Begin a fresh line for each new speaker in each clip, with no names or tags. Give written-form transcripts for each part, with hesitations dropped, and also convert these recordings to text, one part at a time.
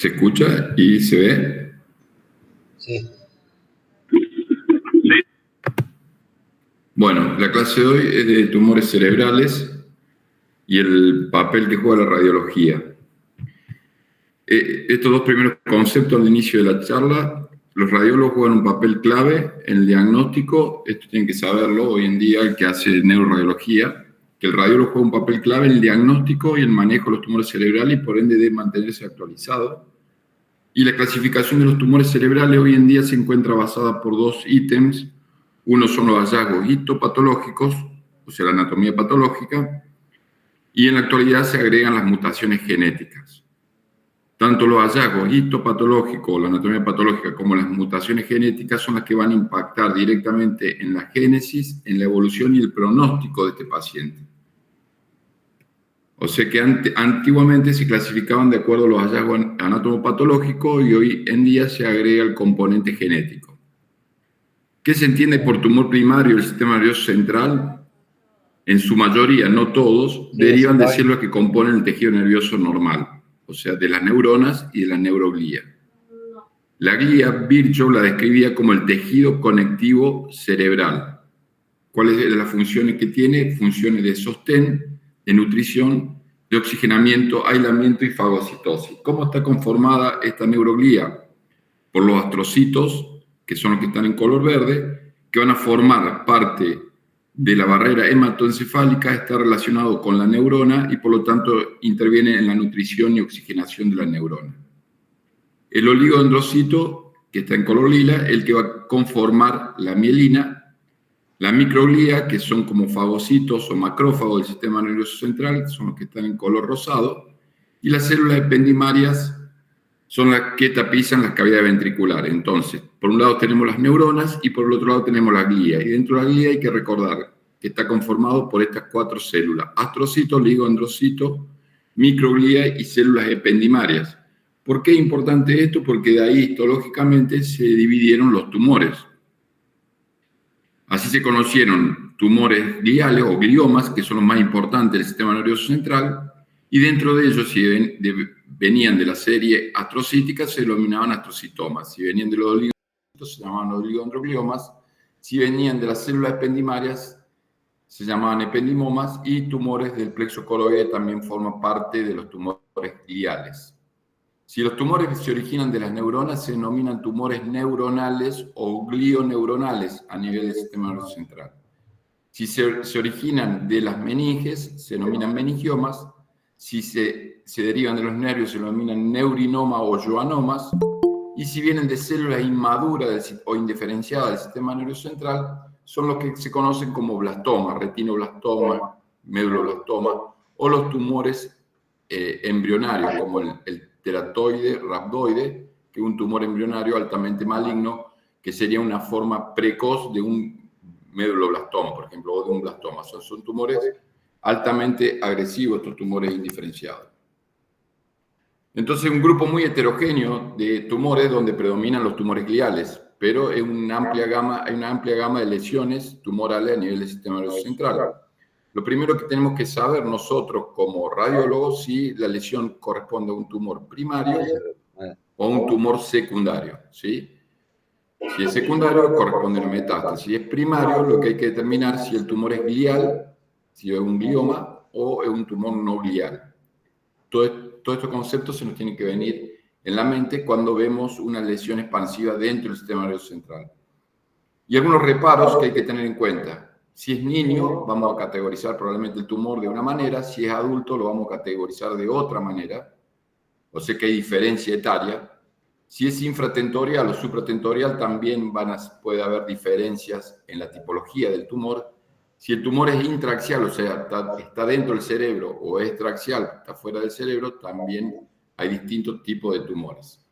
¿Se escucha y se ve?
Sí.
Bueno, la clase de hoy es de tumores cerebrales y el papel que juega la radiología. Estos dos primeros conceptos al inicio de la charla, los radiólogos juegan un papel clave en el diagnóstico. Esto tienen que saberlo hoy en día el que hace neuroradiología, que el radiólogo juega un papel clave en el diagnóstico y el manejo de los tumores cerebrales y por ende debe mantenerse actualizado. Y la clasificación de los tumores cerebrales hoy en día se encuentra basada por dos ítems. Uno son los hallazgos histopatológicos, o sea, la anatomía patológica, y en la actualidad se agregan las mutaciones genéticas. Tanto los hallazgos histopatológicos, la anatomía patológica, como las mutaciones genéticas son las que van a impactar directamente en la génesis, en la evolución y el pronóstico de este paciente. O sea que antiguamente se clasificaban de acuerdo a los hallazgos anatomopatológicos y hoy en día se agrega el componente genético. ¿Qué se entiende por tumor primario del sistema nervioso central? En su mayoría, no todos, derivan de células que componen el tejido nervioso normal, o sea, de las neuronas y de la neuroglía. La glía, Virchow la describía como el tejido conectivo cerebral. ¿Cuáles son las funciones que tiene? Funciones de sostén, de nutrición, de oxigenamiento, aislamiento y fagocitosis. ¿Cómo está conformada esta neuroglía? Por los astrocitos, que son los que están en color verde, que van a formar parte de la barrera hematoencefálica, está relacionado con la neurona y por lo tanto interviene en la nutrición y oxigenación de la neurona. El oligodendrocito, que está en color lila, el que va a conformar la mielina. La microglía, que son como fagocitos o macrófagos del sistema nervioso central, son los que están en color rosado, y las células ependimarias son las que tapizan las cavidades ventriculares. Entonces, por un lado tenemos las neuronas y por el otro lado tenemos la glía. Y dentro de la glía hay que recordar que está conformado por estas cuatro células: astrocito, oligodendrocito, microglía y células ependimarias. ¿Por qué es importante esto? Porque de ahí histológicamente se dividieron los tumores. Así se conocieron tumores gliales o gliomas, que son los más importantes del sistema nervioso central, y dentro de ellos, si venían de la serie astrocítica, se denominaban astrocitomas. Si venían de los oligodendrocitos, se llamaban oligodendrogliomas. Si venían de las células ependimarias, se llamaban ependimomas, y tumores del plexo coroide también forman parte de los tumores gliales. Si los tumores se originan de las neuronas, se denominan tumores neuronales o glioneuronales a nivel del sistema nervioso central. Si se originan de las meninges, se denominan meningiomas. Si se derivan de los nervios, se denominan neurinoma o joanomas. Y si vienen de células inmaduras o indiferenciadas del sistema nervioso central, son los que se conocen como blastomas, retinoblastoma, meduloblastoma, o los tumores embrionarios, como el teratoide, rhabdoide, que es un tumor embrionario altamente maligno, que sería una forma precoz de un meduloblastoma, por ejemplo, o de un blastoma. Son tumores altamente agresivos, estos tumores indiferenciados. Entonces, un grupo muy heterogéneo de tumores donde predominan los tumores gliales, pero hay una amplia gama de lesiones tumorales a nivel del sistema nervioso central. Lo primero que tenemos que saber nosotros como radiólogos si la lesión corresponde a un tumor primario o a un tumor secundario, ¿sí? Si es secundario, corresponde a una metástasis. Si es primario, lo que hay que determinar si el tumor es glial, si es un glioma o es un tumor no glial. Todos estos conceptos se nos tienen que venir en la mente cuando vemos una lesión expansiva dentro del sistema nervioso central. Y algunos reparos que hay que tener en cuenta. Si es niño, vamos a categorizar probablemente el tumor de una manera. Si es adulto, lo vamos a categorizar de otra manera. O sea que hay diferencia etaria. Si es infratentorial o supratentorial, también puede haber diferencias en la tipología del tumor. Si el tumor es intraaxial, o sea, está dentro del cerebro, o es extraaxial, está fuera del cerebro, también hay distintos tipos de tumores.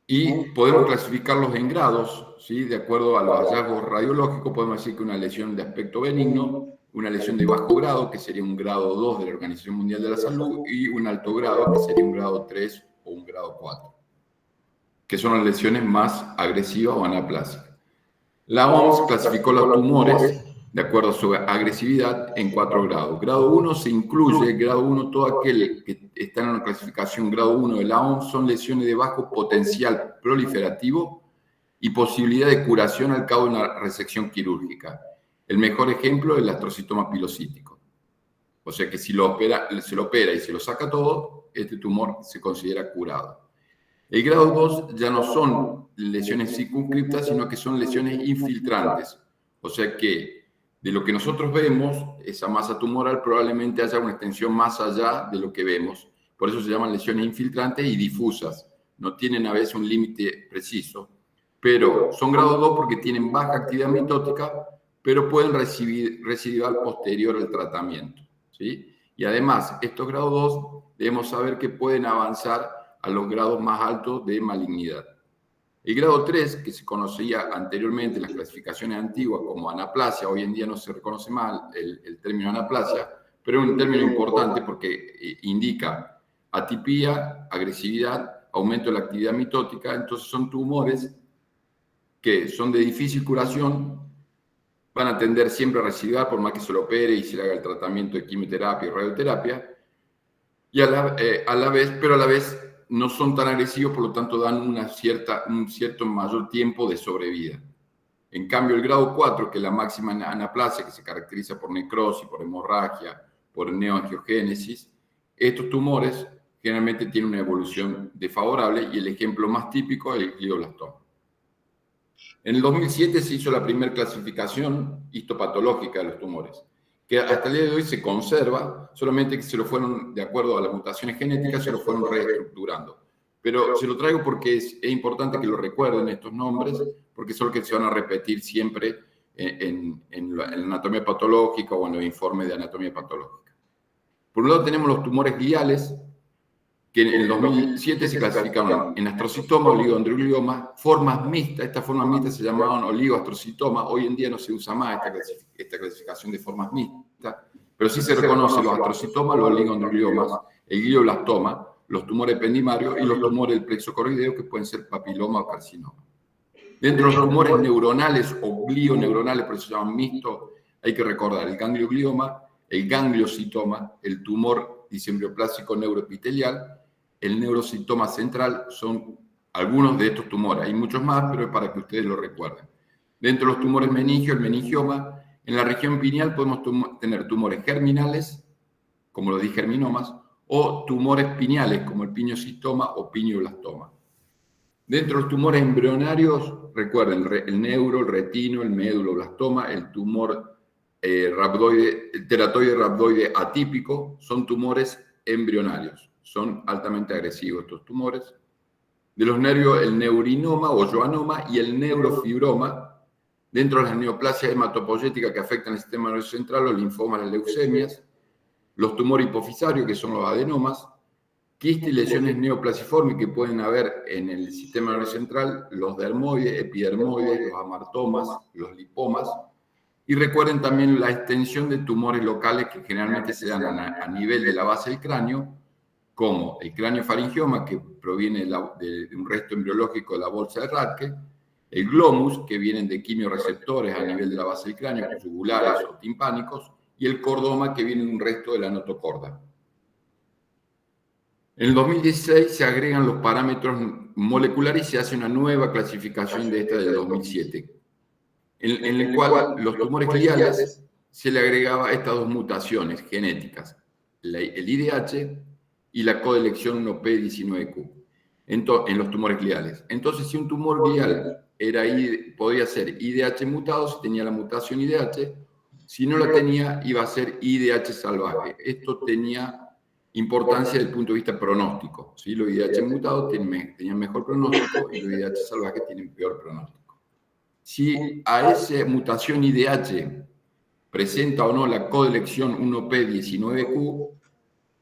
Y podemos clasificarlos en grados, ¿sí? De acuerdo a los hallazgos radiológicos, podemos decir que una lesión de aspecto benigno, una lesión de bajo grado, que sería un grado 2 de la Organización Mundial de la Salud, y un alto grado, que sería un grado 3 o un grado 4, que son las lesiones más agresivas o anaplásicas. La OMS clasificó los tumores de acuerdo a su agresividad en 4 grados. Grado 1 se incluye, grado 1, todo aquel que está en una clasificación grado 1 de la OMS son lesiones de bajo potencial proliferativo y posibilidad de curación al cabo de una resección quirúrgica. El mejor ejemplo es el astrocitoma pilocítico. O sea que si se lo opera y se lo saca todo, este tumor se considera curado. El grado 2 ya no son lesiones circunscriptas, sino que son lesiones infiltrantes. O sea que de lo que nosotros vemos, esa masa tumoral probablemente haya una extensión más allá de lo que vemos. Por eso se llaman lesiones infiltrantes y difusas. No tienen a veces un límite preciso, pero son grado 2 porque tienen baja actividad mitótica, pero pueden recidivar posterior al tratamiento, ¿sí? Y además, estos grados 2 debemos saber que pueden avanzar a los grados más altos de malignidad. El grado 3, que se conocía anteriormente en las clasificaciones antiguas como anaplasia, hoy en día no se reconoce más el término anaplasia, pero es un término importante porque indica atipía, agresividad, aumento de la actividad mitótica. Entonces son tumores que son de difícil curación, van a tender siempre a recidivar por más que se lo opere y se le haga el tratamiento de quimioterapia y radioterapia, y a la vez no son tan agresivos, por lo tanto dan un cierto mayor tiempo de sobrevida. En cambio, el grado 4, que es la máxima anaplasia, que se caracteriza por necrosis, por hemorragia, por neoangiogénesis, estos tumores generalmente tienen una evolución desfavorable y el ejemplo más típico es el glioblastoma. En el 2007 se hizo la primera clasificación histopatológica de los tumores, que hasta el día de hoy se conserva, solamente que se lo fueron, de acuerdo a las mutaciones genéticas, se lo fueron reestructurando. Pero se lo traigo porque es importante que lo recuerden estos nombres, porque son los que se van a repetir siempre en la anatomía patológica o en los informes de anatomía patológica. Por un lado tenemos los tumores gliales, que en el 2007 se clasificaron en astrocitoma, oligodendroglioma, formas mixtas. Estas formas mixtas se llamaban oligoastrocitoma. Hoy en día no se usa más esta clasificación de formas mixtas, pero sí se reconoce los astrocitomas, los oligodendrogliomas, el glioblastoma, los tumores ependimarios y los tumores del plexo coroideo, que pueden ser papiloma o carcinoma. Dentro de los tumores neuronales o glioneuronales, por eso se llaman mixtos, hay que recordar el ganglioglioma, el gangliocitoma, el tumor disembrioplásico neuroepitelial, el neurocitoma central. Son algunos de estos tumores. Hay muchos más, pero es para que ustedes lo recuerden. Dentro de los tumores meningio, el meningioma, en la región pineal podemos tener tumores germinales, como los digerminomas, o tumores pineales, como el piñocistoma o piñoblastoma. Dentro de los tumores embrionarios, recuerden, el neuro, el retino, el meduloblastoma, el tumor el teratoide rhabdoide atípico, son tumores embrionarios. Son altamente agresivos estos tumores. De los nervios, el neurinoma o joanoma y el neurofibroma. Dentro de las neoplasias hematopoyéticas que afectan el sistema nervioso central, los linfomas, las leucemias. Los tumores hipofisarios, que son los adenomas. Quistes y lesiones neoplasiformes que pueden haber en el sistema nervioso central, los dermoides, epidermoides, los amartomas, los lipomas. Y recuerden también la extensión de tumores locales que generalmente se dan a nivel de la base del cráneo, como el craniofaringioma, que proviene de un resto embriológico de la bolsa de Rathke, el glomus, que vienen de quimioreceptores a nivel de la base del cráneo, yugulares o timpánicos, y el cordoma, que viene de un resto de la notocorda. En el 2016 se agregan los parámetros moleculares y se hace una nueva clasificación de esta del 2007. En el cual los tumores gliales se le agregaba estas dos mutaciones genéticas, el IDH y la codelección 1P19Q, en los tumores gliales. Entonces, si un tumor glial podía ser IDH mutado, si tenía la mutación IDH, si no la tenía, iba a ser IDH salvaje. Esto tenía importancia desde el punto de vista pronóstico, ¿sí? Los IDH mutados tenían mejor pronóstico y los IDH salvajes tienen peor pronóstico. Si a esa mutación IDH presenta o no la codelección 1P19Q,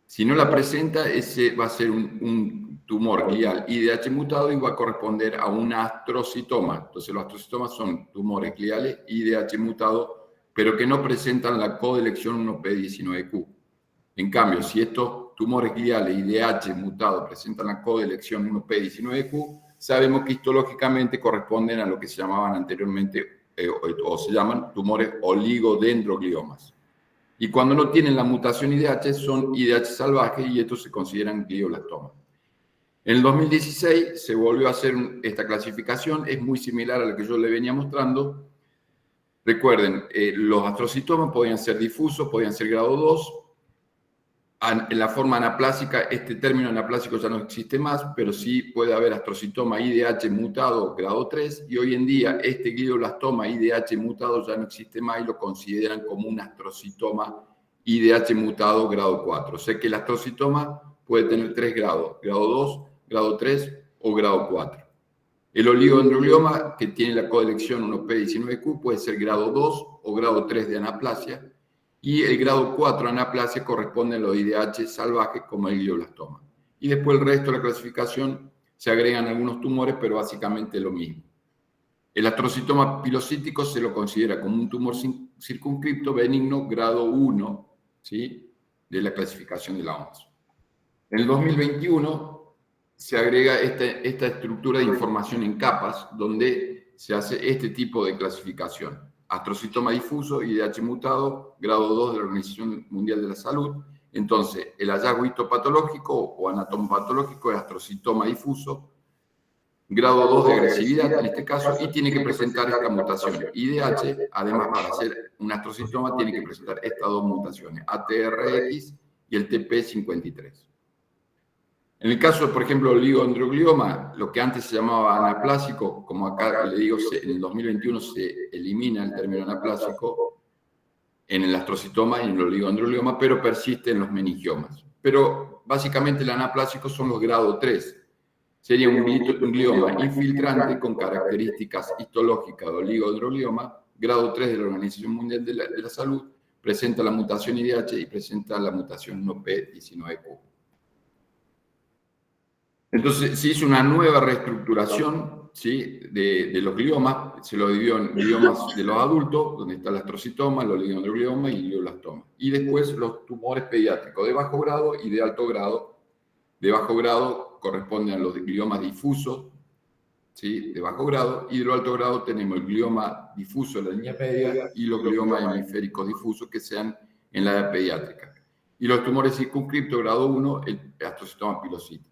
si no la presenta, ese va a ser un tumor glial IDH mutado y va a corresponder a un astrocitoma. Entonces los astrocitomas son tumores gliales IDH mutado, pero que no presentan la codelección 1P19Q. En cambio, si estos tumores gliales IDH mutados presentan la codelección 1P19Q, sabemos que histológicamente corresponden a lo que se llamaban anteriormente o se llaman tumores oligodendrogliomas. Y cuando no tienen la mutación IDH, son IDH salvajes y estos se consideran glioblastomas. En el 2016 se volvió a hacer esta clasificación, es muy similar a la que yo le venía mostrando. Recuerden, los astrocitomas podían ser difusos, podían ser grado 2. En la forma anaplásica, este término anaplásico ya no existe más, pero sí puede haber astrocitoma IDH mutado grado 3, y hoy en día este glioblastoma IDH mutado ya no existe más y lo consideran como un astrocitoma IDH mutado grado 4. O sea que el astrocitoma puede tener 3 grados, grado 2, grado 3 o grado 4. El oligodendroglioma, que tiene la coelección 1P19Q, puede ser grado 2 o grado 3 de anaplasia, y el grado 4 de anaplasia corresponde a los IDH salvajes como el glioblastoma. Y después el resto de la clasificación se agregan algunos tumores, pero básicamente lo mismo. El astrocitoma pilocítico se lo considera como un tumor circunscripto benigno grado 1, ¿sí?, de la clasificación de la OMS. En el 2021 se agrega esta estructura de información en capas, donde se hace este tipo de clasificación. Astrocitoma difuso, IDH mutado, grado 2 de la Organización Mundial de la Salud. Entonces, el hallazgo histopatológico o anatomopatológico es astrocitoma difuso, grado 2 de agresividad en este caso, y tiene que presentar esta mutación. IDH, además, para ser un astrocitoma, tiene que presentar estas dos mutaciones, ATRX y el TP53. En el caso, por ejemplo, del oligodendroglioma, lo que antes se llamaba anaplásico, como acá le digo, en el 2021 se elimina el término anaplásico en el astrocitoma y en el oligodendroglioma, pero persiste en los meningiomas. Pero básicamente el anaplásico son los grado 3. Sería un glioma infiltrante con características histológicas de oligodendroglioma, grado 3 de la Organización Mundial de la Salud, presenta la mutación IDH y presenta la mutación NOP19Q. Entonces se hizo una nueva reestructuración, ¿sí?, de los gliomas. Se lo dividió en gliomas de los adultos, donde está el astrocitoma, el oligodendroglioma y el glioblastoma. Y después los tumores pediátricos de bajo grado y de alto grado. De bajo grado corresponden a los gliomas difusos, ¿sí?, de bajo grado, y de lo alto grado tenemos el glioma difuso en la línea media y los gliomas hemisféricos difusos que sean en la edad pediátrica. Y los tumores circunscriptos grado 1, el astrocitoma pilocítico.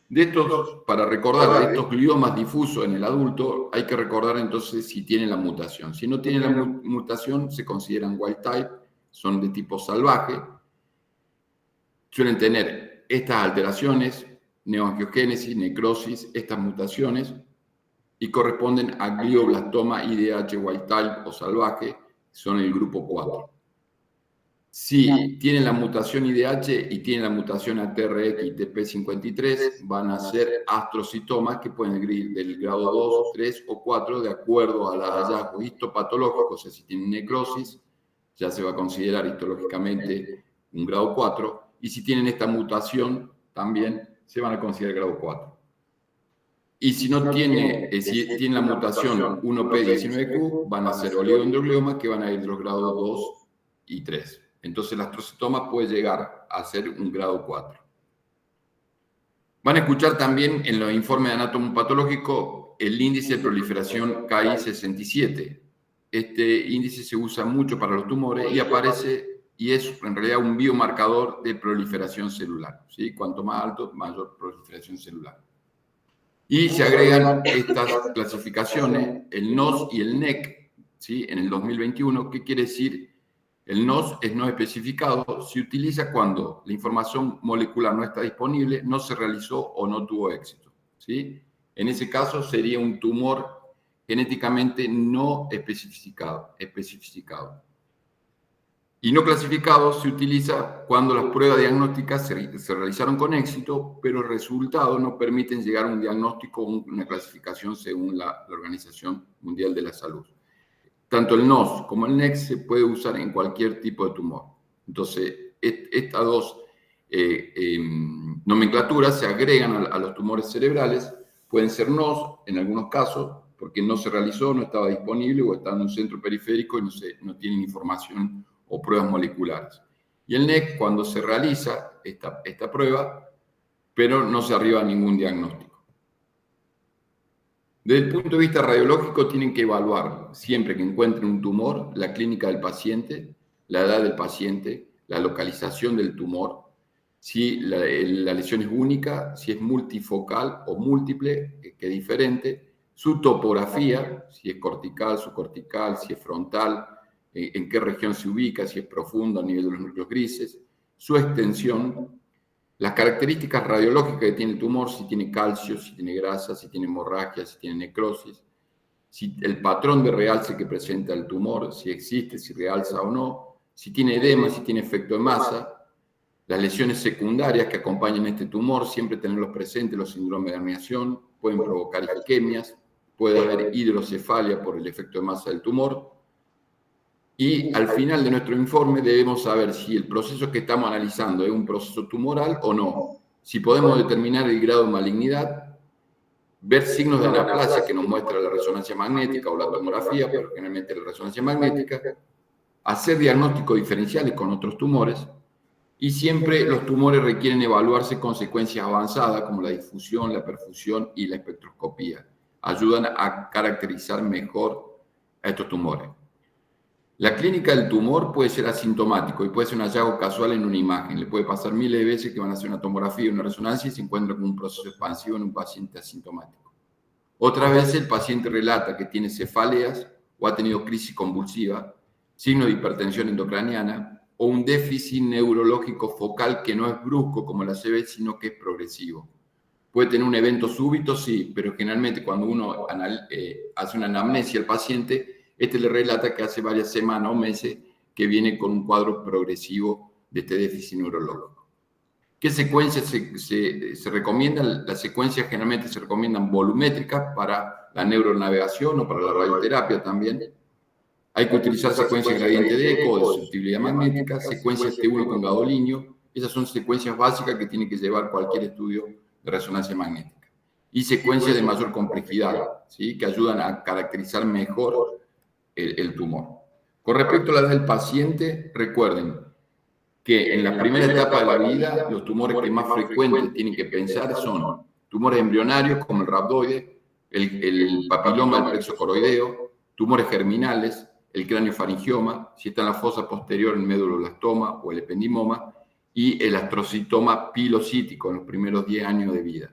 De estos, para recordar, de estos gliomas difusos en el adulto, hay que recordar entonces si tienen la mutación. Si no tienen la mutación, se consideran wild type, son de tipo salvaje, suelen tener estas alteraciones, neoangiogénesis, necrosis, estas mutaciones, y corresponden a glioblastoma IDH wild type o salvaje, son el grupo 4. Si tienen la mutación IDH y tienen la mutación ATRX y TP53, van a ser astrocitomas que pueden ir del grado 2, 3 o 4 de acuerdo al hallazgo histopatológico. O sea, si tienen necrosis, ya se va a considerar histológicamente un grado 4. Y si tienen esta mutación, también se van a considerar grado 4. Y si no tiene, si tienen la mutación 1P19Q, van a ser oligodendroglioma, que van a ir de los grados 2 y 3. Entonces el astrocitoma puede llegar a ser un grado 4. Van a escuchar también en los informes de anatomopatológico el índice de proliferación Ki67. Este índice se usa mucho para los tumores y aparece, y es en realidad un biomarcador de proliferación celular, ¿sí? Cuanto más alto, mayor proliferación celular. Y se agregan estas clasificaciones, el NOS y el NEC, ¿sí?, en el 2021. ¿Qué quiere decir? El NOS es no especificado, se utiliza cuando la información molecular no está disponible, no se realizó o no tuvo éxito, ¿sí? En ese caso sería un tumor genéticamente no especificado. Y no clasificado se utiliza cuando las pruebas diagnósticas se realizaron con éxito, pero los resultados no permiten llegar a un diagnóstico o una clasificación según la Organización Mundial de la Salud. Tanto el NOS como el NEC se puede usar en cualquier tipo de tumor. Entonces, estas dos nomenclaturas se agregan a los tumores cerebrales. Pueden ser NOS en algunos casos, porque no se realizó, no estaba disponible o está en un centro periférico y no tienen información o pruebas moleculares. Y el NEC cuando se realiza esta prueba, pero no se arriba a ningún diagnóstico. Desde el punto de vista radiológico, tienen que evaluar siempre que encuentren un tumor, la clínica del paciente, la edad del paciente, la localización del tumor, si la lesión es única, si es multifocal o múltiple, que es diferente, su topografía, si es cortical, subcortical, si es frontal, en qué región se ubica, si es profundo a nivel de los núcleos grises, su extensión, las características radiológicas que tiene el tumor, si tiene calcio, si tiene grasa, si tiene hemorragia, si tiene necrosis, si el patrón de realce que presenta el tumor, si existe, si realza o no, si tiene edema, si tiene efecto de masa, las lesiones secundarias que acompañan este tumor, siempre tenerlos presentes, los síndromes de herniación, pueden provocar isquemias, puede haber hidrocefalia por el efecto de masa del tumor. Y al final de nuestro informe debemos saber si el proceso que estamos analizando es un proceso tumoral o no. Si podemos determinar el grado de malignidad, ver signos de anaplasia que nos muestra la resonancia magnética o la tomografía, pero generalmente la resonancia magnética, hacer diagnósticos diferenciales con otros tumores, y siempre los tumores requieren evaluarse con secuencias avanzadas como la difusión, la perfusión y la espectroscopía. Ayudan a caracterizar mejor a estos tumores. La clínica del tumor puede ser asintomático y puede ser un hallazgo casual en una imagen. Le puede pasar miles de veces que van a hacer una tomografía o una resonancia y se encuentra con un proceso expansivo en un paciente asintomático. Otras veces el paciente relata que tiene cefaleas o ha tenido crisis convulsiva, signo de hipertensión endocraniana o un déficit neurológico focal que no es brusco como la ACV, sino que es progresivo. Puede tener un evento súbito, sí, pero generalmente cuando uno hace una anamnesia al paciente, este le relata que hace varias semanas o meses que viene con un cuadro progresivo de este déficit neurológico. ¿Qué secuencias se recomiendan? Las secuencias generalmente se recomiendan volumétricas para la neuronavegación o para la radioterapia también. Hay que utilizar secuencias gradiente de eco o de susceptibilidad magnética, secuencias T1 con gadolinio. Esas son secuencias básicas que tiene que llevar cualquier estudio de resonancia magnética. Y secuencias de mayor complejidad, ¿sí?, que ayudan a caracterizar mejor el tumor. Con respecto a la edad del paciente, recuerden que en la primera etapa de la vida, los tumores que más frecuentes tienen que pensar son tumores embrionarios como el rhabdoide, el papiloma del plexo coroideo, tumores germinales, el craniofaringioma, si está en la fosa posterior el meduloblastoma o el ependimoma, y el astrocitoma pilocítico en los primeros 10 años de vida.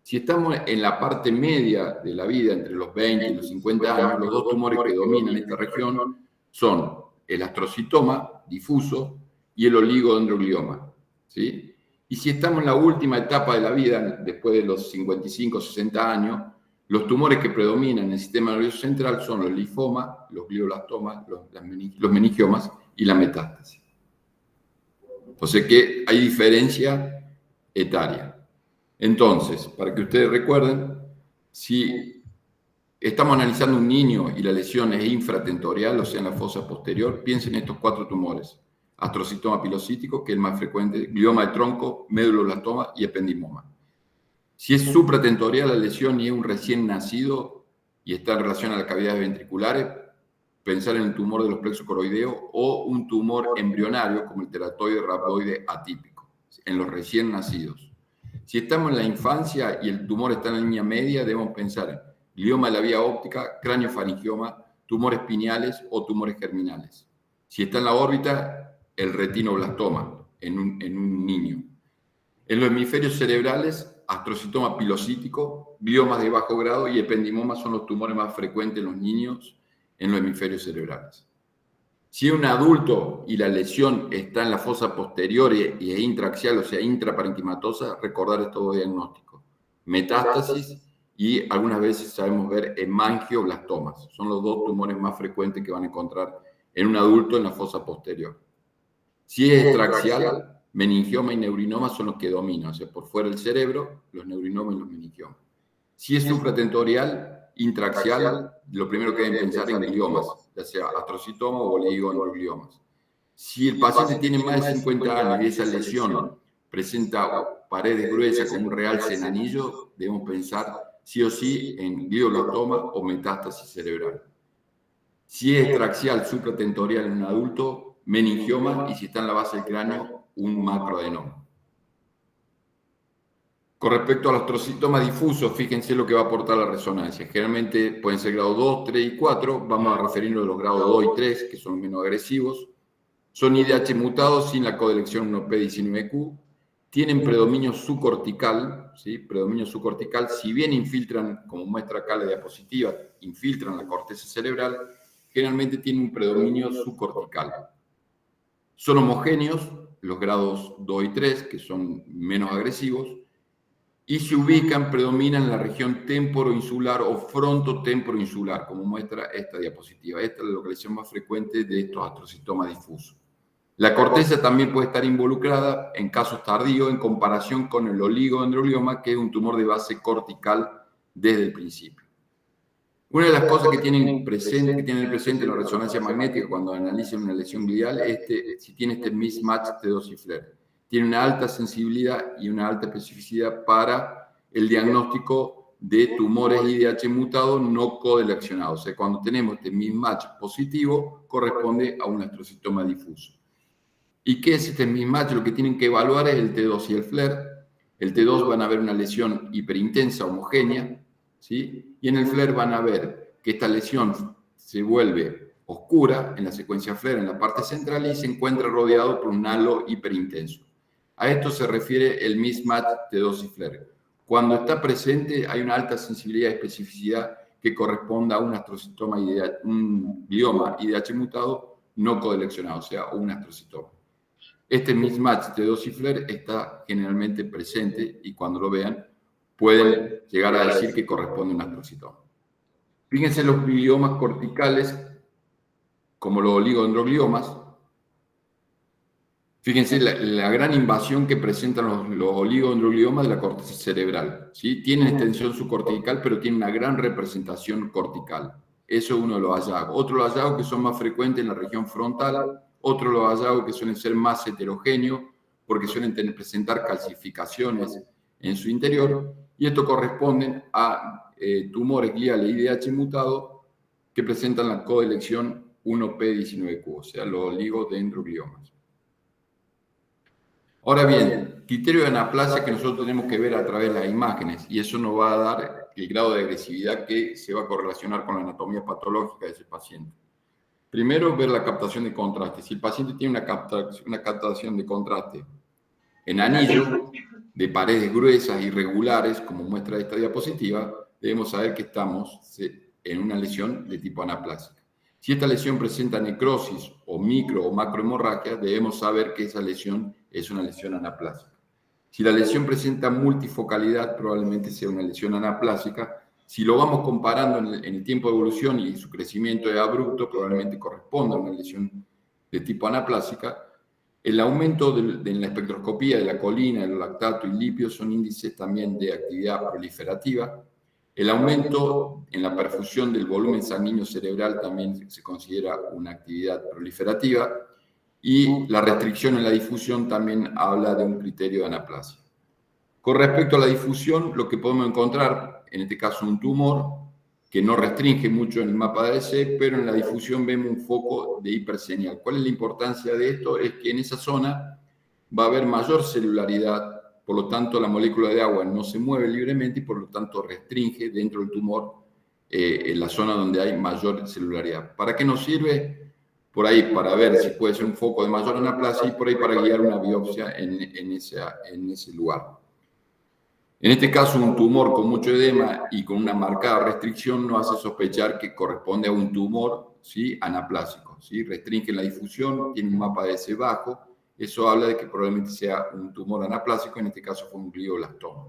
Si estamos en la parte media de la vida, entre los 20 y los 50 años, los dos tumores que dominan esta región son el astrocitoma difuso y el oligodendroglioma, ¿sí? Y si estamos en la última etapa de la vida, después de los 55 o 60 años, los tumores que predominan en el sistema nervioso central son los linfomas, los glioblastomas, los meningiomas y la metástasis. O sea que hay diferencia etaria. Entonces, para que ustedes recuerden, si estamos analizando un niño y la lesión es infratentorial, o sea, en la fosa posterior, piensen en estos 4 tumores: astrocitoma pilocítico, que es el más frecuente, glioma del tronco, meduloblastoma y ependimoma. Si es supratentorial la lesión y es un recién nacido y está en relación a las cavidades ventriculares, pensar en un tumor de los plexos coroideos o un tumor embrionario como el teratoide rhabdoide atípico, en los recién nacidos. Si estamos en la infancia y el tumor está en la línea media, debemos pensar en glioma de la vía óptica, craniofaringioma, tumores pineales o tumores germinales. Si está en la órbita, el retinoblastoma en un niño. En los hemisferios cerebrales, astrocitoma pilocítico, gliomas de bajo grado y ependimoma son los tumores más frecuentes en los niños en los hemisferios cerebrales. Si es un adulto y la lesión está en la fosa posterior y es intraaxial, o sea, intraparenquimatosa, recordar estos dos diagnósticos: metástasis y algunas veces sabemos ver hemangioblastomas. Son los dos tumores más frecuentes que van a encontrar en un adulto en la fosa posterior. Si es extraaxial, meningioma y neurinoma son los que dominan, o sea, por fuera del cerebro, los neurinomas y los meningiomas. Si es supratentorial, intraaxial, lo primero que deben pensar en gliomas, ya sea astrocitoma o oligodendrogliomas. Si el paciente tiene más de 50 años y esa lesión presenta paredes gruesas con un realce en anillo, debemos pensar sí o sí en glioblastoma o metástasis cerebral. Si es extraaxial, supratentorial en un adulto, meningioma, y si está en la base del cráneo, un macroadenoma. Con respecto al astrocitoma difuso, fíjense lo que va a aportar la resonancia. Generalmente pueden ser grado 2, 3 y 4. Vamos a referirnos a los grados 2 y 3, que son menos agresivos. Son IDH mutados sin la codelección 1P19Q. Tienen predominio subcortical, ¿sí? Predominio subcortical. Si bien infiltran, como muestra acá la diapositiva, infiltran la corteza cerebral, generalmente tienen un predominio subcortical. Son homogéneos, los grados 2 y 3, que son menos agresivos, y se ubican, predominan en la región temporoinsular o frontotemporoinsular, como muestra esta diapositiva. Esta es la localización más frecuente de estos astrocitomas difusos. La corteza también puede estar involucrada en casos tardíos en comparación con el oligodendroglioma, que es un tumor de base cortical desde el principio. Una de las cosas que tienen presente en la resonancia magnética cuando analizan una lesión glial es si tiene este mismatch T2 y FLAIR. Tiene una alta sensibilidad y una alta especificidad para el diagnóstico de tumores IDH mutados no codeleccionados. O sea, cuando tenemos este mismatch positivo, corresponde a un astrocitoma difuso. ¿Y qué es este mismatch? Lo que tienen que evaluar es el T2 y el FLAIR. El T2 van a ver una lesión hiperintensa, homogénea, ¿sí? Y en el FLAIR van a ver que esta lesión se vuelve oscura en la secuencia FLAIR en la parte central y se encuentra rodeado por un halo hiperintenso. A esto se refiere el mismatch T2 y FLAIR. Cuando está presente hay una alta sensibilidad y especificidad que corresponde a un astrocitoma, un glioma IDH mutado no codeleccionado, o sea, un astrocitoma. Este mismatch T2 y FLAIR está generalmente presente y cuando lo vean pueden llegar a decir que corresponde a un astrocitoma. Fíjense los gliomas corticales, como los oligodendrogliomas. Fíjense la gran invasión que presentan los oligodendrogliomas de la corteza cerebral, ¿sí? Tienen extensión subcortical, pero tienen una gran representación cortical. Eso es uno de los hallazgos. Otro de los hallazgos que son más frecuentes en la región frontal, otro de los hallazgos que suelen ser más heterogéneos, porque suelen presentar calcificaciones en su interior, y esto corresponde a tumores gliales IDH mutados que presentan la codelección 1P19Q, o sea, los oligodendrogliomas. Ahora bien, criterio de anaplasia que nosotros tenemos que ver a través de las imágenes, y eso nos va a dar el grado de agresividad que se va a correlacionar con la anatomía patológica de ese paciente. Primero, ver la captación de contraste. Si el paciente tiene una captación de contraste en anillo, de paredes gruesas, irregulares, como muestra esta diapositiva, debemos saber que estamos en una lesión de tipo anaplásica. Si esta lesión presenta necrosis o micro o macrohemorragia, debemos saber que esa lesión es una lesión anaplásica. Si la lesión presenta multifocalidad, probablemente sea una lesión anaplásica. Si lo vamos comparando en el tiempo de evolución y su crecimiento es abrupto, probablemente corresponda a una lesión de tipo anaplásica. El aumento de la espectroscopía de la colina, el lactato y lípidos son índices también de actividad proliferativa. El aumento en la perfusión del volumen sanguíneo cerebral también se considera una actividad proliferativa. Y la restricción en la difusión también habla de un criterio de anaplasia. Con respecto a la difusión, lo que podemos encontrar, en este caso un tumor, que no restringe mucho en el mapa de ADC, pero en la difusión vemos un foco de hiperseñal. ¿Cuál es la importancia de esto? Es que en esa zona va a haber mayor celularidad, por lo tanto la molécula de agua no se mueve libremente y por lo tanto restringe dentro del tumor en la zona donde hay mayor celularidad. ¿Para qué nos sirve? Por ahí para ver si puede ser un foco de mayor anaplasia y por ahí para guiar una biopsia en ese lugar. En este caso, un tumor con mucho edema y con una marcada restricción nos hace sospechar que corresponde a un tumor, ¿sí?, anaplásico, ¿sí? Restringe la difusión, tiene un mapa de ese bajo. Eso habla de que probablemente sea un tumor anaplásico, en este caso fue un glioblastoma.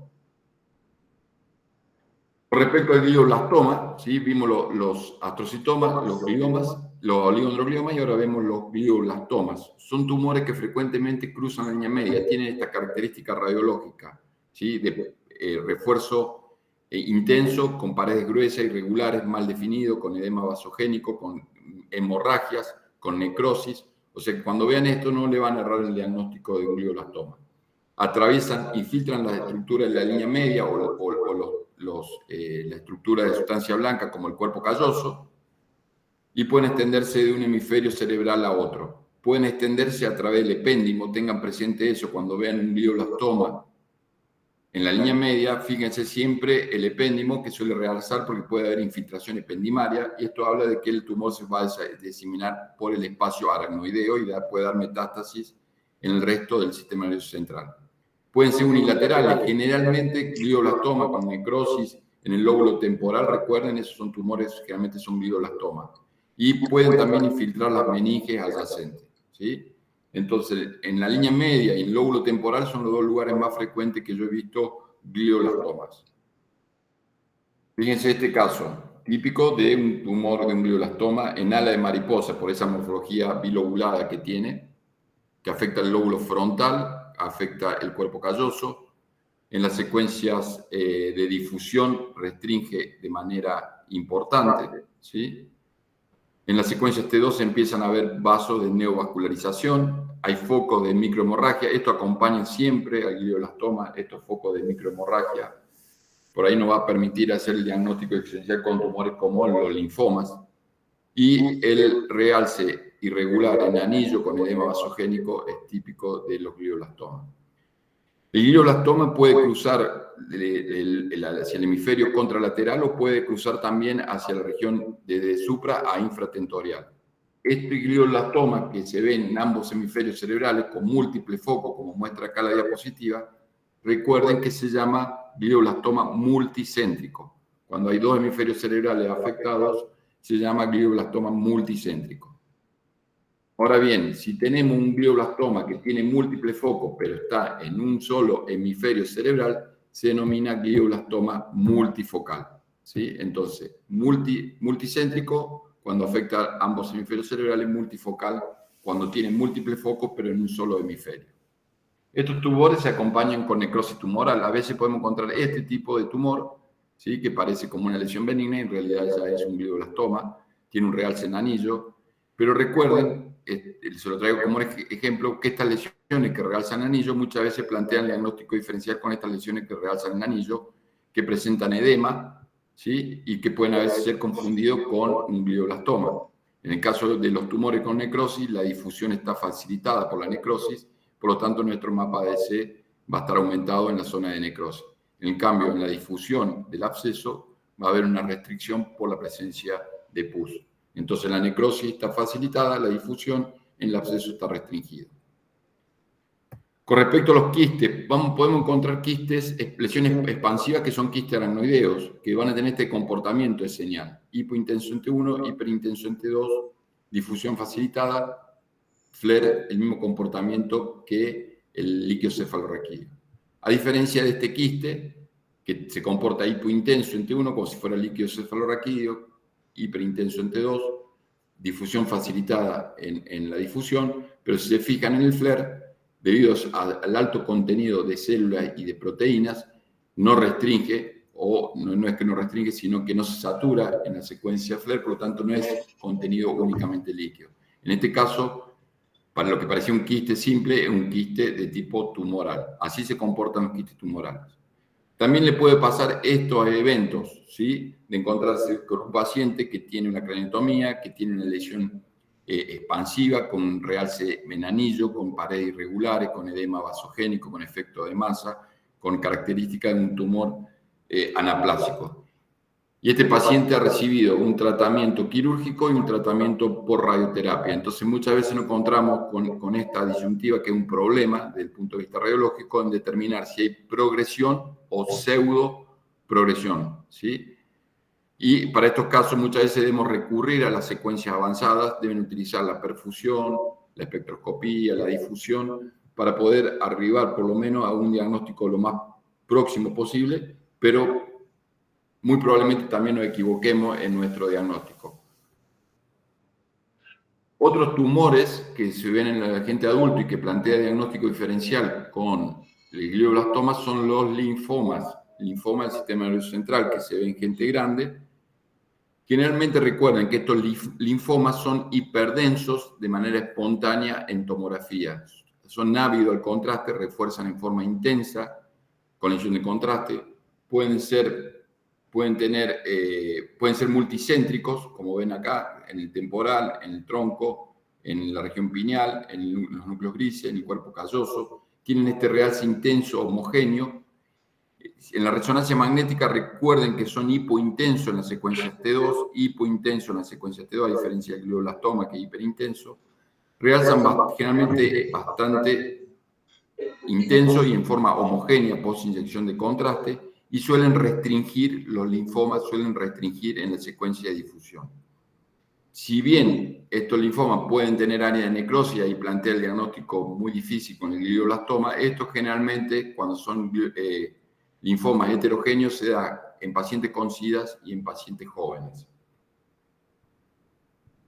Con respecto al glioblastoma, ¿sí?, vimos los astrocitomas, los gliomas, los oligodendrogliomas y ahora vemos los glioblastomas. Son tumores que frecuentemente cruzan la línea media, tienen esta característica radiológica, ¿sí?, de refuerzo intenso, con paredes gruesas, irregulares, mal definido, con edema vasogénico, con hemorragias, con necrosis. O sea que cuando vean esto no le van a errar el diagnóstico de un glioblastoma. Atraviesan y filtran las estructuras de la línea media o la estructura de sustancia blanca como el cuerpo calloso y pueden extenderse de un hemisferio cerebral a otro. Pueden extenderse a través del epéndimo, tengan presente eso cuando vean un glioblastoma En la línea media, fíjense siempre el epéndimo que suele realzar porque puede haber infiltración ependimaria y esto habla de que el tumor se va a diseminar por el espacio aracnoideo y puede dar metástasis en el resto del sistema nervioso central. Pueden ser unilaterales, generalmente glioblastoma con necrosis en el lóbulo temporal, recuerden, esos son tumores, generalmente son glioblastomas. Y pueden también infiltrar las meninges adyacentes, ¿sí? Entonces, en la línea media y en el lóbulo temporal son los dos lugares más frecuentes que yo he visto glioblastomas. Fíjense este caso, típico de un tumor de un glioblastoma en ala de mariposa, por esa morfología bilobulada que tiene, que afecta el lóbulo frontal, afecta el cuerpo calloso. En las secuencias de difusión restringe de manera importante, ¿sí? En las secuencias T2 empiezan a haber vasos de neovascularización, hay focos de microhemorragia, esto acompaña siempre al glioblastoma, estos focos de microhemorragia. Por ahí nos va a permitir hacer el diagnóstico diferencial con tumores como los linfomas. Y el realce irregular en anillo con edema vasogénico es típico de los glioblastomas. El glioblastoma puede cruzar hacia el hemisferio contralateral o puede cruzar también hacia la región de supra a infratentorial. Este glioblastoma que se ve en ambos hemisferios cerebrales con múltiples focos, como muestra acá la diapositiva, recuerden que se llama glioblastoma multicéntrico. Cuando hay dos hemisferios cerebrales afectados, se llama glioblastoma multicéntrico. Ahora bien, si tenemos un glioblastoma que tiene múltiples focos, pero está en un solo hemisferio cerebral, se denomina glioblastoma multifocal, ¿sí? Entonces, multicéntrico cuando afecta a ambos hemisferios cerebrales, multifocal cuando tiene múltiples focos, pero en un solo hemisferio. Estos tumores se acompañan con necrosis tumoral. A veces podemos encontrar este tipo de tumor, ¿sí? Que parece como una lesión benigna, en realidad ya es un glioblastoma, tiene un realce en anillo, pero recuerden, se lo traigo como ejemplo, que estas lesiones que realzan anillo muchas veces plantean el diagnóstico diferencial con estas lesiones que realzan el anillo, que presentan edema, ¿sí? Y que pueden a veces ser confundidos con un glioblastoma. En el caso de los tumores con necrosis, la difusión está facilitada por la necrosis, por lo tanto nuestro mapa ADC va a estar aumentado en la zona de necrosis. En cambio, en la difusión del absceso va a haber una restricción por la presencia de pus. Entonces la necrosis está facilitada, la difusión en el absceso está restringido. Con respecto a los quistes, podemos encontrar quistes, lesiones expansivas que son quistes aracnoideos, que van a tener este comportamiento de señal. Hipointenso en T1, hiperintenso en T2, difusión facilitada, FLAIR, el mismo comportamiento que el líquido cefalorraquídeo. A diferencia de este quiste, que se comporta hipointenso en T1 como si fuera líquido cefalorraquídeo, hiperintenso en T2, difusión facilitada en la difusión, pero si se fijan en el FLAIR, debido al alto contenido de células y de proteínas, no restringe, o no es que no restringe, sino que no se satura en la secuencia FLAIR, por lo tanto no es contenido únicamente líquido. En este caso, para lo que parecía un quiste simple, es un quiste de tipo tumoral. Así se comportan los quistes tumorales. También le puede pasar esto a eventos, ¿sí? De encontrarse con un paciente que tiene una craniotomía, que tiene una lesión expansiva, con un realce en anillo, con paredes irregulares, con edema vasogénico, con efecto de masa, con características de un tumor anaplásico. Y este paciente ha recibido un tratamiento quirúrgico y un tratamiento por radioterapia. Entonces muchas veces nos encontramos con esta disyuntiva que es un problema desde el punto de vista radiológico en determinar si hay progresión o pseudo progresión, ¿sí? Y para estos casos muchas veces debemos recurrir a las secuencias avanzadas, deben utilizar la perfusión, la espectroscopía, la difusión, para poder arribar por lo menos a un diagnóstico lo más próximo posible, pero muy probablemente también nos equivoquemos en nuestro diagnóstico. Otros tumores que se ven en la gente adulto y que plantea diagnóstico diferencial con el glioblastoma son los linfomas. Linfoma del sistema nervioso central que se ve en gente grande. Generalmente recuerden que estos linfomas son hiperdensos de manera espontánea en tomografía. Son ávidos al contraste, refuerzan en forma intensa con lesión de contraste. Pueden ser multicéntricos, como ven acá, en el temporal, en el tronco, en la región pineal, en los núcleos grises, en el cuerpo calloso. Tienen este realce intenso, homogéneo, En la resonancia magnética, recuerden que son hipointensos en la secuencia T2, hipointenso en la secuencia T2, a diferencia del glioblastoma, que es hiperintenso. Realzan generalmente bastante intenso y en forma homogénea post-inyección de contraste, y suelen restringir, los linfomas suelen restringir en la secuencia de difusión. Si bien estos linfomas pueden tener área de necrosis y plantea el diagnóstico muy difícil con el glioblastoma, estos generalmente, cuando son linfomas heterogéneos, se da en pacientes con SIDA y en pacientes jóvenes.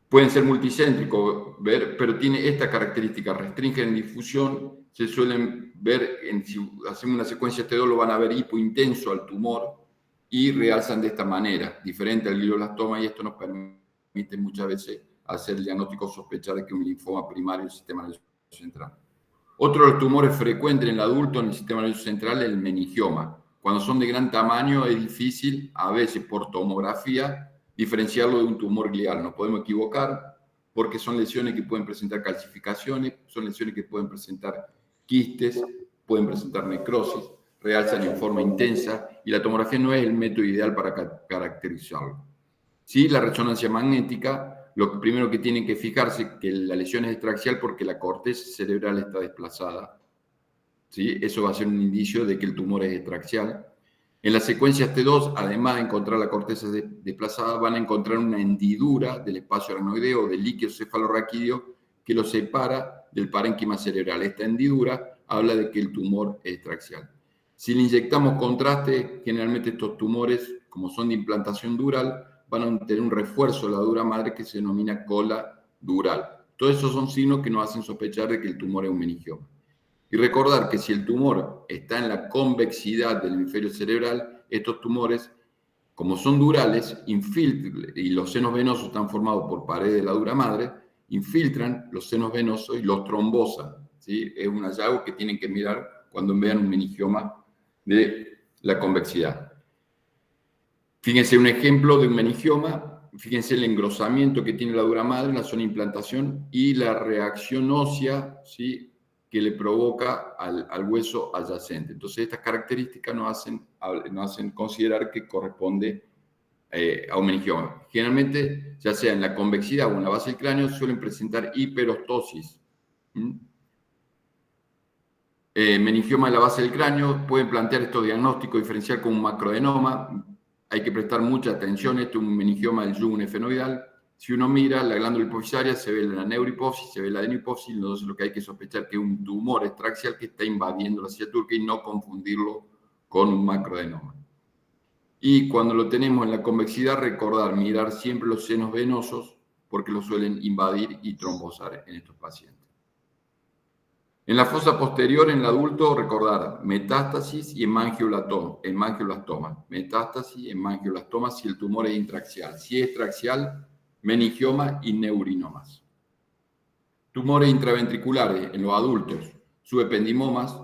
Pueden ser multicéntricos, pero tiene esta característica, restringen en difusión, se suelen ver, si hacemos una secuencia T2 lo van a ver hipointenso al tumor y realzan de esta manera, diferente al glioblastoma, y esto nos permite muchas veces hacer el diagnóstico sospechar de que un linfoma primario del sistema nervioso central. Otro de los tumores frecuentes en el adulto en el sistema nervioso central es el meningioma. Cuando son de gran tamaño es difícil, a veces por tomografía, diferenciarlo de un tumor glial. Nos podemos equivocar porque son lesiones que pueden presentar calcificaciones, son lesiones que pueden presentar quistes, pueden presentar necrosis, realzan en forma intensa y la tomografía no es el método ideal para caracterizarlo. Sí, la resonancia magnética, lo primero que tienen que fijarse es que la lesión es extraxial porque la corteza cerebral está desplazada. ¿Sí? Eso va a ser un indicio de que el tumor es extraxial. En las secuencias T2, además de encontrar la corteza desplazada, van a encontrar una hendidura del espacio aracnoideo o del líquido cefalorraquídeo que lo separa del parénquima cerebral. Esta hendidura habla de que el tumor es extraxial. Si le inyectamos contraste, generalmente estos tumores, como son de implantación dural, van a tener un refuerzo de la dura madre que se denomina cola dural. Todos esos son signos que nos hacen sospechar de que el tumor es un meningioma. Y recordar que si el tumor está en la convexidad del hemisferio cerebral, estos tumores, como son durales, infiltran, y los senos venosos están formados por paredes de la dura madre, infiltran los senos venosos y los trombosan. ¿Sí? Es un hallazgo que tienen que mirar cuando vean un meningioma de la convexidad. Fíjense un ejemplo de un meningioma, fíjense el engrosamiento que tiene la dura madre en la zona de implantación y la reacción ósea, ¿sí?, que le provoca al hueso adyacente. Entonces, estas características nos hacen considerar que corresponde a un meningioma. Generalmente, ya sea en la convexidad o en la base del cráneo, suelen presentar hiperostosis. Meningioma en la base del cráneo, pueden plantear estos diagnósticos diferencial como un macroadenoma. Hay que prestar mucha atención, esto es un meningioma del yugo efenoidal. Si uno mira la glándula hipofisaria, se ve la neurohipófisis, se ve la adenohipófisis, entonces lo que hay que sospechar es que es un tumor extraxial que está invadiendo la silla turca y no confundirlo con un macroadenoma. Y cuando lo tenemos en la convexidad, recordar, mirar siempre los senos venosos porque los suelen invadir y trombosar en estos pacientes. En la fosa posterior, en el adulto, recordar metástasis y hemangioblastoma. Metástasis y hemangioblastoma si el tumor es intraxial. Si es extraxial, meningioma y neurinomas. Tumores intraventriculares en los adultos, subependimomas,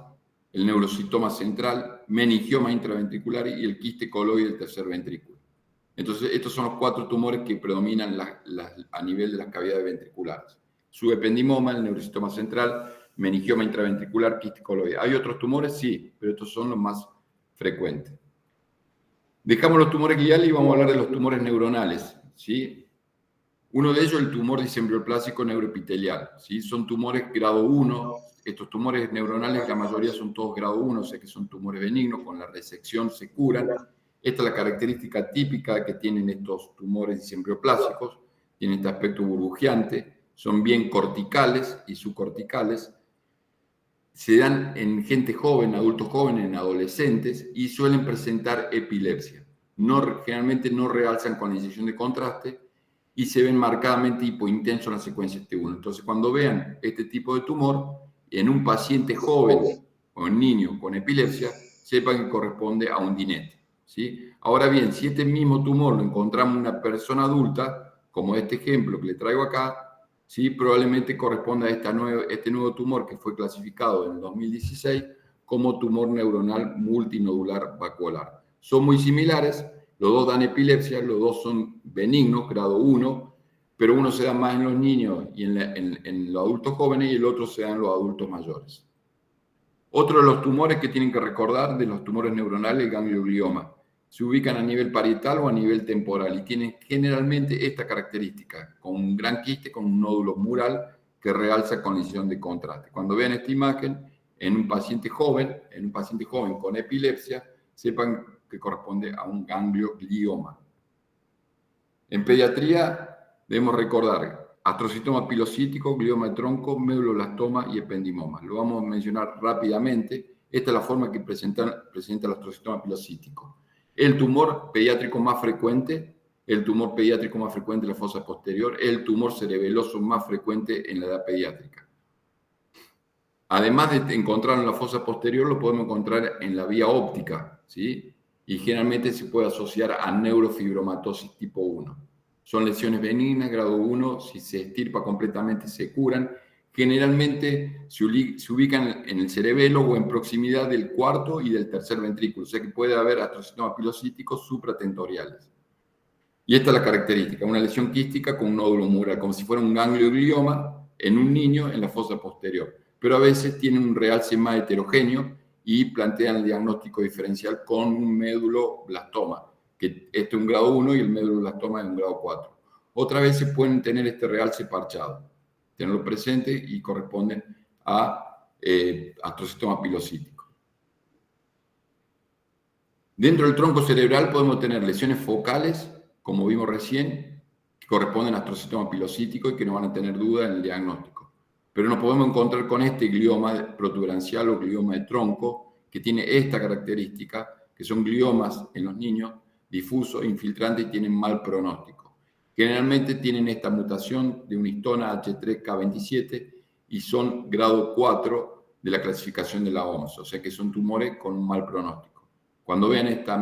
el neurocitoma central, meningioma intraventricular y el quiste coloide del tercer ventrículo. Entonces, estos son los 4 tumores que predominan a nivel de las cavidades ventriculares. Subependimoma, el neurocitoma central, meningioma intraventricular, quiste coloide. ¿Hay otros tumores? Sí, pero estos son los más frecuentes. Dejamos los tumores gliales y vamos a hablar de los tumores neuronales, ¿sí? Uno de ellos es el tumor disembrioplásico neuroepitelial, ¿sí? Son tumores grado 1. Estos tumores neuronales, la mayoría son todos grado 1, o sea que son tumores benignos, con la resección se curan. Esta es la característica típica que tienen estos tumores disembrioplásicos. Tienen este aspecto burbujeante, son bien corticales y subcorticales. Se dan en gente joven, adultos jóvenes, en adolescentes y suelen presentar epilepsia. Generalmente no realzan con la inyección de contraste y se ven marcadamente hipointensos en la secuencia T1. Entonces, cuando vean este tipo de tumor en un paciente joven o en niño con epilepsia, sepan que corresponde a un DINET, ¿sí? Ahora bien, si este mismo tumor lo encontramos en una persona adulta, como este ejemplo que le traigo acá, ¿sí?, probablemente corresponda a este nuevo tumor que fue clasificado en el 2016 como tumor neuronal multinodular vacuolar. Son muy similares, los dos dan epilepsia, los dos son benignos, grado 1, pero uno se da más en los niños y en los adultos jóvenes y el otro se da en los adultos mayores. Otro de los tumores que tienen que recordar de los tumores neuronales, el ganglioglioma. Se ubican a nivel parietal o a nivel temporal y tienen generalmente esta característica, con un gran quiste, con un nódulo mural que realza con lesión de contraste. Cuando vean esta imagen, en un paciente joven con epilepsia, sepan que corresponde a un ganglioglioma. En pediatría debemos recordar astrocitoma pilocítico, glioma de tronco, medulloblastoma y ependimoma. Lo vamos a mencionar rápidamente. Esta es la forma que presenta el astrocitoma pilocítico. El tumor pediátrico más frecuente en la fosa posterior, el tumor cerebeloso más frecuente en la edad pediátrica. Además de encontrarlo en la fosa posterior, lo podemos encontrar en la vía óptica, ¿sí? Y generalmente se puede asociar a neurofibromatosis tipo 1. Son lesiones benignas, grado 1, si se extirpa completamente se curan. Generalmente se ubican en el cerebelo o en proximidad del cuarto y del tercer ventrículo, o sea que puede haber astrocitomas pilocíticos supratentoriales. Y esta es la característica, una lesión quística con un nódulo mural, como si fuera un ganglioglioma en un niño en la fosa posterior. Pero a veces tienen un realce más heterogéneo y plantean el diagnóstico diferencial con un medulloblastoma, que este es un grado 1 y el medulloblastoma es un grado 4. Otras veces pueden tener este realce parchado, tenerlo presente y corresponden a astrocitoma pilocítico. Dentro del tronco cerebral podemos tener lesiones focales, como vimos recién, que corresponden a astrocitoma pilocítico y que no van a tener duda en el diagnóstico. Pero nos podemos encontrar con este glioma protuberancial o glioma de tronco, que tiene esta característica, que son gliomas en los niños, difusos, infiltrantes y tienen mal pronóstico. Generalmente tienen esta mutación de una histona H3K27 y son grado 4 de la clasificación de la OMS, o sea que son tumores con un mal pronóstico. Cuando vean esta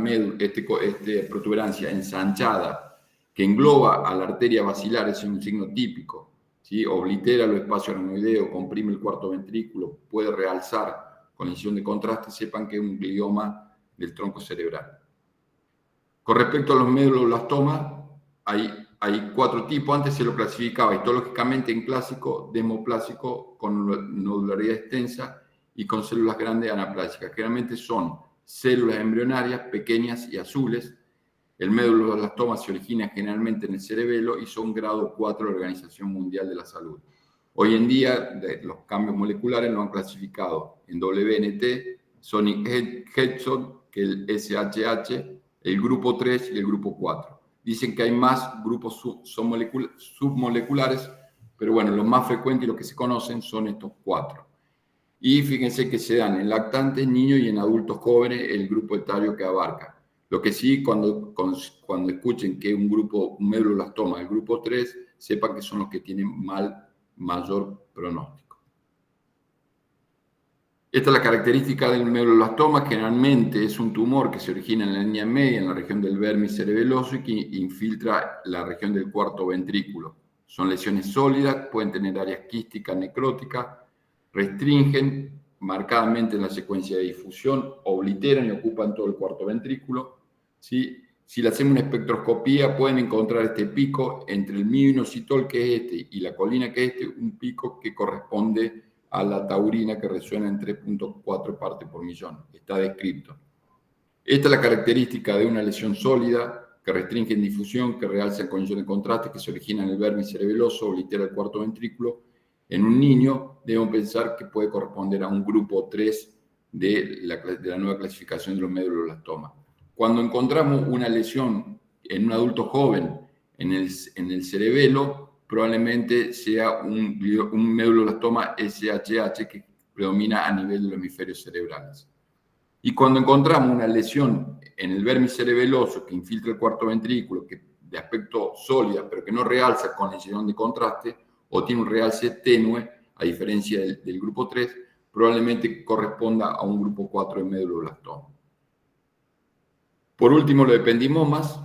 protuberancia ensanchada que engloba a la arteria basilar, es un signo típico, ¿sí? Oblitera los espacios aranoideos, comprime el cuarto ventrículo, puede realzar con lesión de contraste, sepan que es un glioma del tronco cerebral. Con respecto a los medulloblastomas, hay 4 tipos. Antes se lo clasificaba histológicamente en clásico, demoplásico, con nodularidad extensa y con células grandes anaplásicas. Generalmente son células embrionarias pequeñas y azules. El medulloblastoma se origina generalmente en el cerebelo y son grado 4 de la Organización Mundial de la Salud. Hoy en día, los cambios moleculares lo han clasificado en WNT, Sonic Hedgehog, que el SHH, el grupo 3 y el grupo 4. Dicen que hay más grupos submoleculares, pero bueno, los más frecuentes y los que se conocen son estos 4. Y fíjense que se dan en lactantes, niños y en adultos jóvenes el grupo etario que abarca. Lo que sí, cuando escuchen que un medulloblastoma, el grupo 3, sepan que son los que tienen mayor pronóstico. Esta es la característica del medulloblastoma. Generalmente es un tumor que se origina en la línea media, en la región del vermis cerebeloso y que infiltra la región del cuarto ventrículo. Son lesiones sólidas, pueden tener áreas quísticas, necróticas, restringen marcadamente en la secuencia de difusión, obliteran y ocupan todo el cuarto ventrículo. ¿Sí? Si le hacemos una espectroscopía, pueden encontrar este pico entre el mioinositol, que es este, y la colina, que es este, un pico que corresponde a la taurina, que resuena en 3.4 partes por millón. Está descrito. Esta es la característica de una lesión sólida que restringe en difusión, que realza en condición de contraste, que se origina en el vermis cerebeloso, oblitera el cuarto ventrículo. En un niño debemos pensar que puede corresponder a un grupo 3 de la nueva clasificación de los medulloblastomas. Cuando encontramos una lesión en un adulto joven en el cerebelo, probablemente sea un medulloblastoma SHH que predomina a nivel de los hemisferios cerebrales. Y cuando encontramos una lesión en el vermis cerebeloso que infiltra el cuarto ventrículo, que de aspecto sólida, pero que no realza con lesión de contraste, o tiene un realce tenue, a diferencia del grupo 3, probablemente corresponda a un grupo 4 de medulloblastoma. Por último, los ependimomas.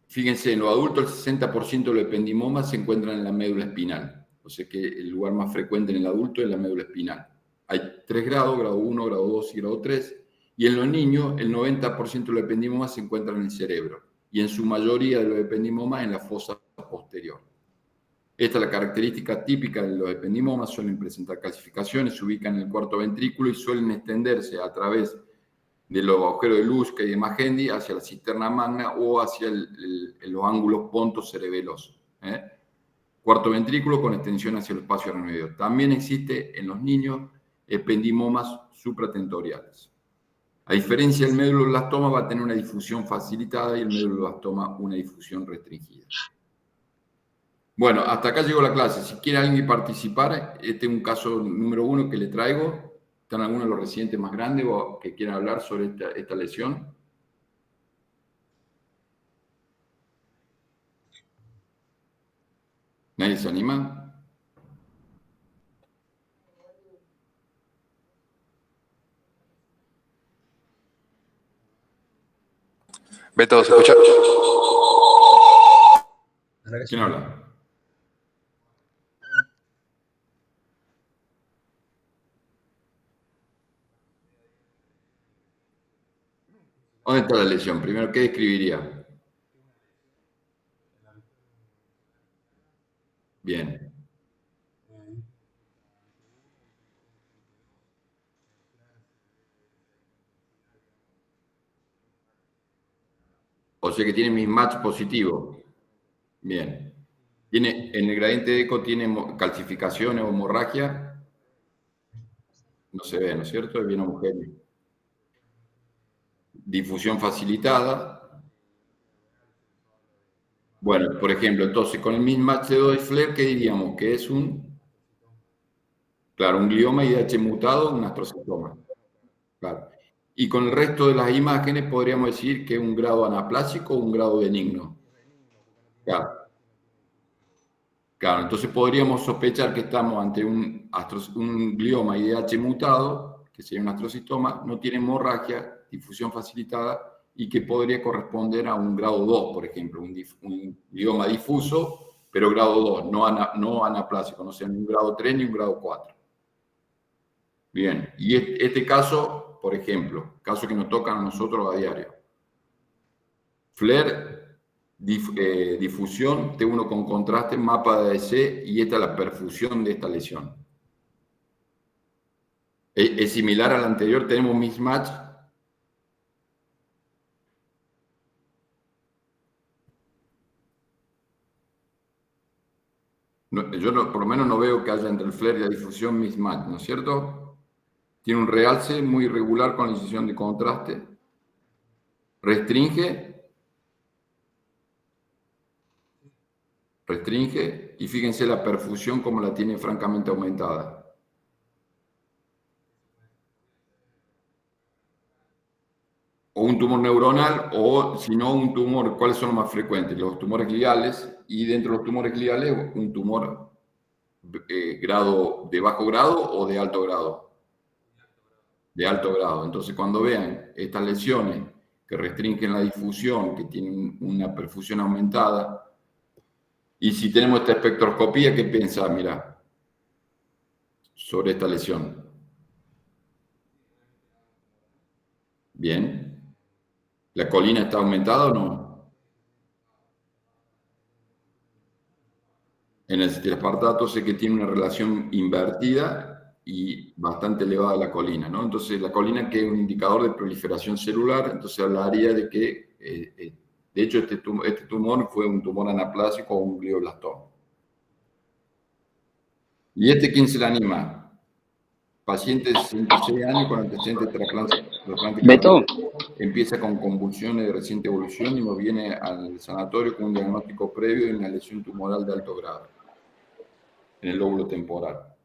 Fíjense, en los adultos el 60% de los ependimomas se encuentran en la médula espinal. O sea que el lugar más frecuente en el adulto es la médula espinal. Hay 3 grados, grado 1, grado 2 y grado 3. Y en los niños, el 90% de los ependimomas se encuentran en el cerebro. Y en su mayoría de los ependimomas en la fosa posterior. Esta es la característica típica de los ependimomas, suelen presentar calcificaciones, se ubican en el cuarto ventrículo y suelen extenderse a través de los agujeros de Luschka y de Magendie hacia la cisterna magna o hacia los ángulos pontocerebelosos. Cuarto ventrículo con extensión hacia el espacio arenoideo. También existe en los niños ependimomas supratentoriales. A diferencia del medulloblastoma, va a tener una difusión facilitada y el medulloblastoma una difusión restringida. Bueno, hasta acá llegó la clase. Si quiere alguien participar, este es un caso número 1 que le traigo. ¿Están algunos de los residentes más grandes o que quieran hablar sobre esta lesión? ¿Nadie se anima?
Beto, ¿se escucha?
¿Quién habla? ¿Dónde está la lesión? Primero, ¿qué describiría? Bien. O sea que tiene mismatch positivo. Bien. ¿Tiene, en el gradiente de eco tiene calcificaciones o hemorragia? No se ve, ¿no es cierto? Es bien homogéneo. Difusión facilitada. Bueno, por ejemplo, entonces con el mismatch de Doyle-Flair, ¿qué diríamos? Que es claro, un glioma IDH mutado, un astrocitoma. Claro. Y con el resto de las imágenes podríamos decir que es un grado anaplásico o un grado benigno. Claro. Claro, entonces podríamos sospechar que estamos ante un glioma IDH mutado, que sería un astrocitoma, no tiene hemorragia, difusión facilitada, y que podría corresponder a un grado 2, por ejemplo, un glioma difuso, pero grado 2, no anaplásico, no sea ni un grado 3 ni un grado 4. Bien, y este caso, por ejemplo, caso que nos toca a nosotros a diario. Flair, difusión, T1 con contraste, mapa de ADC, y esta es la perfusión de esta lesión. Es similar al anterior, tenemos mismatch. Yo por lo menos no veo que haya entre el Flair y la difusión mismatch, ¿no es cierto? Tiene un realce muy irregular con la incisión de contraste. Restringe, y fíjense la perfusión como la tiene francamente aumentada. O un tumor neuronal, o si no, un tumor. ¿Cuáles son los más frecuentes? Los tumores gliales, y dentro de los tumores gliales, un tumor de bajo grado o de alto grado. De alto grado. Entonces, cuando vean estas lesiones que restringen la difusión, que tienen una perfusión aumentada, y si tenemos esta espectroscopía, ¿qué piensa? Mira, sobre esta lesión. Bien. ¿La colina está aumentada o no? En el citraspartato sé que tiene una relación invertida y bastante elevada la colina, ¿no? Entonces, la colina, que es un indicador de proliferación celular, entonces hablaría de que, de hecho, este tumor fue un tumor anaplásico o un glioblastoma. ¿Y quién se le anima? Paciente de 66 años con antecedentes de trasplante
Beto.
Empieza con convulsiones de reciente evolución y nos viene al sanatorio con un diagnóstico previo de una lesión tumoral de alto grado en el lóbulo temporal.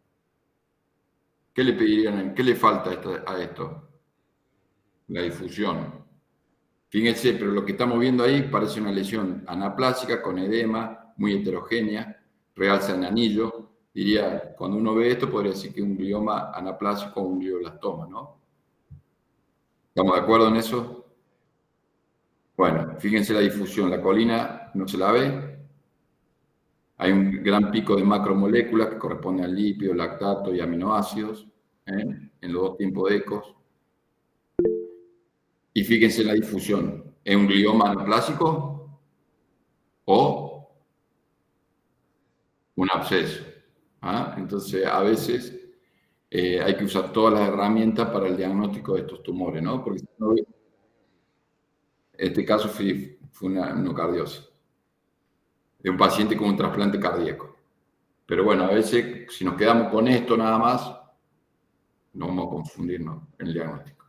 ¿Qué le pedirían? ¿Qué le falta a esto? La difusión. Fíjense, pero lo que estamos viendo ahí parece una lesión anaplásica con edema, muy heterogénea, realza en anillo. Diría, cuando uno ve esto, podría decir que es un glioma anaplásico o un glioblastoma, ¿no? ¿Estamos de acuerdo en eso? Bueno, fíjense la difusión. La colina no se la ve. Hay un gran pico de macromoléculas que corresponde al lípido, lactato y aminoácidos, en los dos tiempos de ecos. Y fíjense la difusión. ¿Es un glioma anaplásico o un absceso. ¿Ah? Entonces, a veces hay que usar todas las herramientas para el diagnóstico de estos tumores, ¿no? Porque en este caso fue una endocardiosis de un paciente con un trasplante cardíaco. Pero bueno, a veces, si nos quedamos con esto nada más, no vamos a confundirnos en el diagnóstico.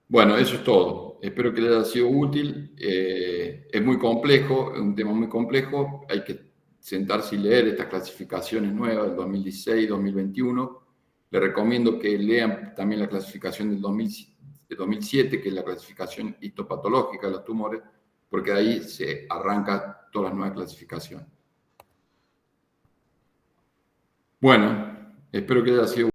Bueno, eso es todo. Espero que les haya sido útil. Es muy complejo, es un tema muy complejo. Hay que sentarse y leer estas clasificaciones nuevas del 2016, 2021. Les recomiendo que lean también la clasificación del 2007, que es la clasificación histopatológica de los tumores, porque de ahí se arranca todas las nuevas clasificaciones. Bueno, espero que haya sido